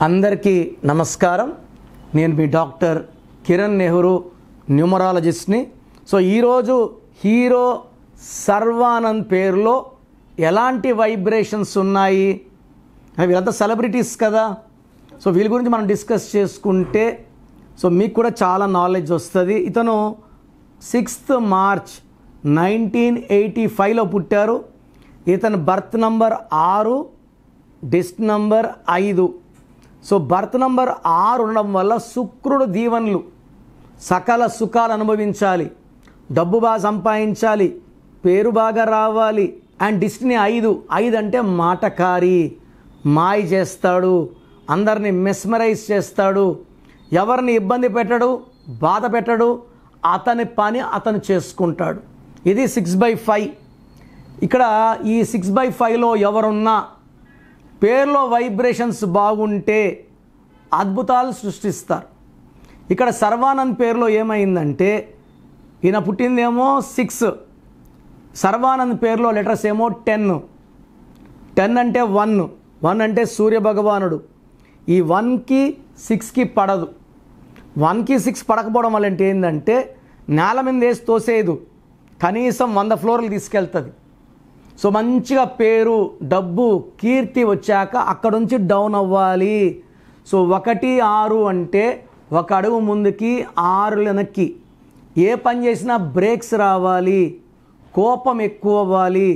అందరికీ నమస్కారం. నేను మీ డాక్టర్ కిరణ్ నెహ్రూ, న్యూమరాలజిస్ట్ని. సో ఈరోజు హీరో సర్వానంద్ పేరులో ఎలాంటి వైబ్రేషన్స్ ఉన్నాయి, వీళ్ళంతా సెలబ్రిటీస్ కదా. సో వీళ్ళ గురించి మనం డిస్కస్ చేసుకుంటే మీకు కూడా చాలా నాలెడ్జ్ వస్తుంది. ఇతను 6th March 1985లో పుట్టారు. ఇతను బర్త్ నంబర్ 6, డిస్ట్ నంబర్ 5. సో బర్త్ నంబర్ 6 ఉండడం వల్ల శుక్రుడు దీవెనలు, సకల సుఖాలు అనుభవించాలి, డబ్బు బాగా సంపాదించాలి, పేరు బాగా రావాలి. అండ్ డిస్ట్ని 5 అంటే మాటకారి, మాయ చేస్తాడు, అందరినీ మెస్మరైజ్ చేస్తాడు, ఎవరిని ఇబ్బంది పెట్టడు, బాధ పెట్టడు, అతని పని అతను చేసుకుంటాడు. ఇది 6/5. ఇక్కడ ఈ 6/5లో ఎవరున్నా పేరులో వైబ్రేషన్స్ బాగుంటే అద్భుతాలు సృష్టిస్తారు. ఇక్కడ సర్వానంద్ పేరులో ఏమైందంటే ఈయన పుట్టిందేమో 6, సర్వానంద్ పేరులో లెటర్స్ ఏమో 10 అంటే 1 అంటే సూర్య భగవానుడు. ఈ 1కి 6కి పడదు. 1కి 6 పడకపోవడం వల్ల ఏంటంటే నేల మీద వేసి తోసేయదు, కనీసం 100 ఫ్లోర్లు తీసుకెళ్తుంది. సో మంచిగా పేరు, డబ్బు, కీర్తి వచ్చాక అక్కడ నుంచి డౌన్ అవ్వాలి. సో 1, 6 అంటే 1 అడుగు ముందుకి 6 వెనక్కి. ఏ పని చేసినా బ్రేక్స్ రావాలి, కోపం ఎక్కువ అవ్వాలి,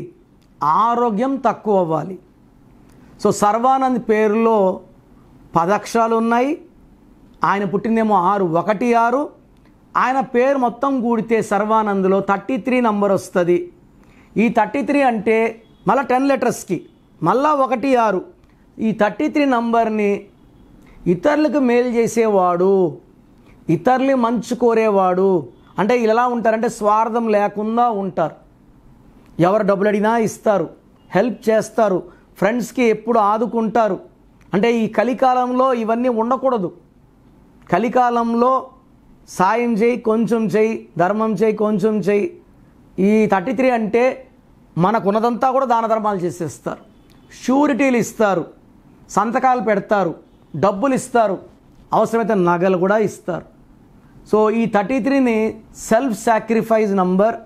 ఆరోగ్యం తక్కువ అవ్వాలి. సో సర్వానంద్ పేరులో 10 అక్షరాలు ఉన్నాయి. ఆయన పుట్టిందేమో 6, 1, 6. ఆయన పేరు మొత్తం కూడితే సర్వానంద్లో 33 నంబర్ వస్తుంది. ఈ 33 అంటే మళ్ళీ 10 లెటర్స్కి మళ్ళా 1, 6. ఈ 33 నంబర్ని ఇతరులకు మేలు చేసేవాడు, ఇతరులు మంచు కోరేవాడు. అంటే వీళ్ళు ఎలా ఉంటారంటే స్వార్థం లేకుండా ఉంటారు. ఎవరు డబ్బులు అడిగినా ఇస్తారు, హెల్ప్ చేస్తారు, ఫ్రెండ్స్కి ఎప్పుడు ఆదుకుంటారు. అంటే ఈ కలికాలంలో ఇవన్నీ ఉండకూడదు. కలికాలంలో సాయం చేయి, కొంచెం చేయి, ధర్మం చేయి, కొంచెం చేయి. ఈ 33 అంటే మనకున్నదంతా కూడా దాన ధర్మాలు చేసేస్తారు, షూరిటీలు ఇస్తారు, సంతకాలు పెడతారు, డబ్బులు ఇస్తారు, అవసరమైతే నగలు కూడా ఇస్తారు. సో ఈ 33ని self sacrifice number,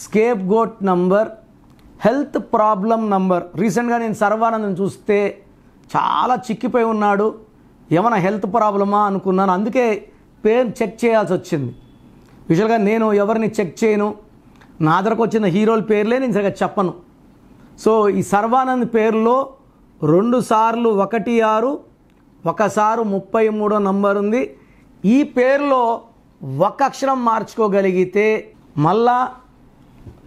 scapegoat number, health problem number. రీసెంట్గా నేను సర్వానంద్ చూస్తే చాలా చిక్కిపోయి ఉన్నాడు. ఏమైనా హెల్త్ ప్రాబ్లమా అనుకున్నాను, అందుకే పేరు చెక్ చేయాల్సి వచ్చింది. యూజువల్గా నేను ఎవరిని చెక్ చేయను, నా దగ్గరకు వచ్చిన హీరోల పేర్లే నేను సరిగ్గా చెప్పను. సో ఈ సర్వానంద్ పేరులో 2 సార్లు 1, 6, ఒకసారి 33 నంబర్ ఉంది. ఈ పేరులో 1 అక్షరం మార్చుకోగలిగితే మళ్ళా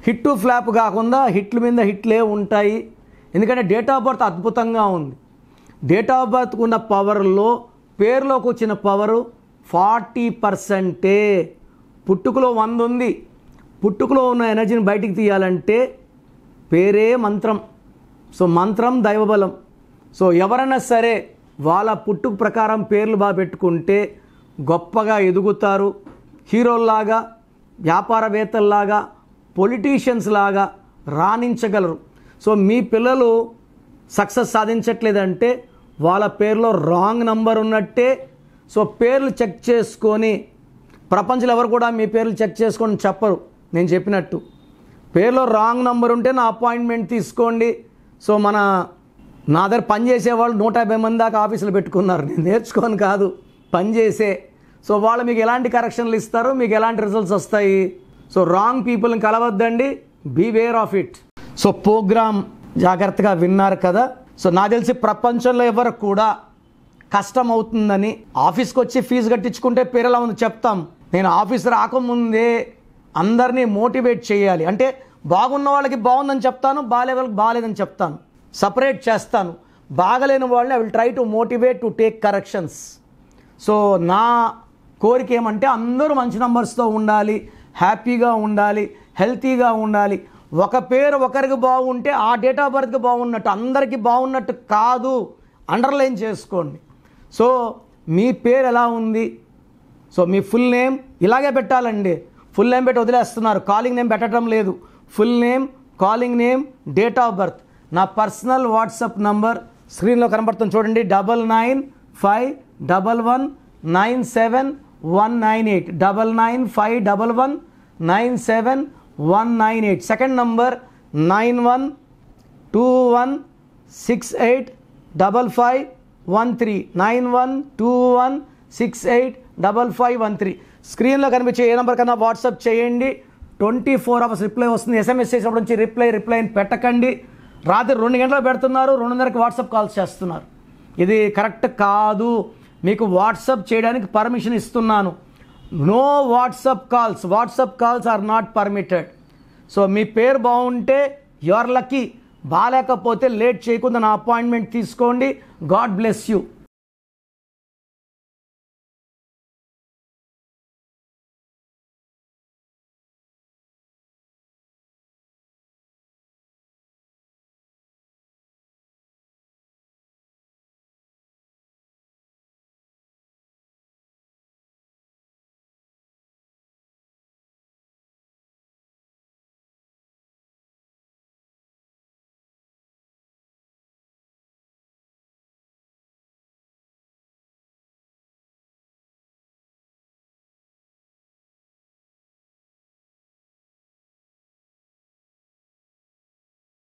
హిట్ టు ఫ్లాప్ కాకుండా హిట్ల మీద హిట్లే ఉంటాయి. ఎందుకంటే డేట్ ఆఫ్ బర్త్ అద్భుతంగా ఉంది. డేట్ ఆఫ్ బర్త్కు ఉన్న పవర్లో పేరులోకి వచ్చిన పవరు 40%. పుట్టుకలో 100 ఉంది. పుట్టుకలో ఉన్న ఎనర్జీని బయటికి తీయాలంటే పేరే మంత్రం. సో మంత్రం దైవబలం. సో ఎవరైనా సరే వాళ్ళ పుట్టుక ప్రకారం పేర్లు బాగా పెట్టుకుంటే గొప్పగా ఎదుగుతారు. హీరోల్లాగా, వ్యాపారవేత్తల్లాగా, పొలిటీషియన్స్ లాగా రాణించగలరు. సో మీ పిల్లలు సక్సెస్ సాధించట్లేదంటే వాళ్ళ పేరులో రాంగ్ నంబర్ ఉన్నట్టే. సో పేర్లు చెక్ చేసుకొని, ప్రపంచంలో ఎవరు కూడా మీ పేర్లు చెక్ చేసుకొని చెప్పరు. నేను చెప్పినట్టు పేరులో రాంగ్ నంబర్ ఉంటే నా అపాయింట్మెంట్ తీసుకోండి. సో నా దగ్గర పనిచేసేవాళ్ళు 150 మంది దాకా ఆఫీసులు పెట్టుకున్నారు. నేను నేర్చుకోను కాదు, పనిచేసే. సో వాళ్ళు మీకు ఎలాంటి కరెక్షన్లు ఇస్తారు, మీకు ఎలాంటి రిజల్ట్స్ వస్తాయి. సో రాంగ్ పీపుల్ని కలవద్దండి, beware of it. So program జాగ్రత్తగా విన్నారు కదా. సో నాకు తెలిసి ప్రపంచంలో ఎవరు కూడా కష్టం అవుతుందని ఆఫీస్కి వచ్చి ఫీజు కట్టించుకుంటే పేరు ఎలా ఉంది చెప్తాం. నేను ఆఫీస్ రాకముందే అందరినీ మోటివేట్ చేయాలి. అంటే బాగున్న వాళ్ళకి బాగుందని చెప్తాను, బాగాలే వాళ్ళకి బాగాలేదని చెప్తాను, సపరేట్ చేస్తాను. బాగలేని వాళ్ళని I will try to motivate to take corrections. So నా కోరిక ఏమంటే అందరూ మంచి నంబర్స్తో ఉండాలి, హ్యాపీగా ఉండాలి, హెల్తీగా ఉండాలి. ఒక పేరు ఒకరికి బాగుంటే ఆ డేట్ ఆఫ్ బర్త్కి బాగున్నట్టు, అందరికీ బాగున్నట్టు కాదు. అండర్లైన్ చేసుకోండి. సో మీ పేరు ఎలా ఉంది, సో మీ ఫుల్ నేమ్ ఇలాగే పెట్టాలండి. ఫుల్ నేమ్ పెట్టి వదిలేస్తున్నారు, కాలింగ్ నేమ్ పెట్టడం లేదు. Full name, calling name, date of birth. నా పర్సనల్ వాట్సాప్ నంబర్ స్క్రీన్లో కనబడుతుంది చూడండి, 9951197198 9951197198. Second number 9121685513 9121685513. స్క్రీన్లో కనిపించే ఏ నెంబర్ కన్నా వాట్సాప్ చేయండి. 24 అవర్స్ రిప్లై వస్తుంది. ఎస్ఎంఎస్ చేసినప్పుడు నుంచి రిప్లై పెట్టకండి. రాత్రి 2 గంటలు పెడుతున్నారు, 2:30కి వాట్సాప్ కాల్స్ చేస్తున్నారు. ఇది కరెక్ట్ కాదు. మీకు వాట్సాప్ చేయడానికి పర్మిషన్ ఇస్తున్నాను. No WhatsApp calls are not permitted. So మీ పేరు బాగుంటే యువర్ లక్కీ, బాగాలేకపోతే లేట్ చేయకుండా నా అపాయింట్మెంట్ తీసుకోండి. God bless you.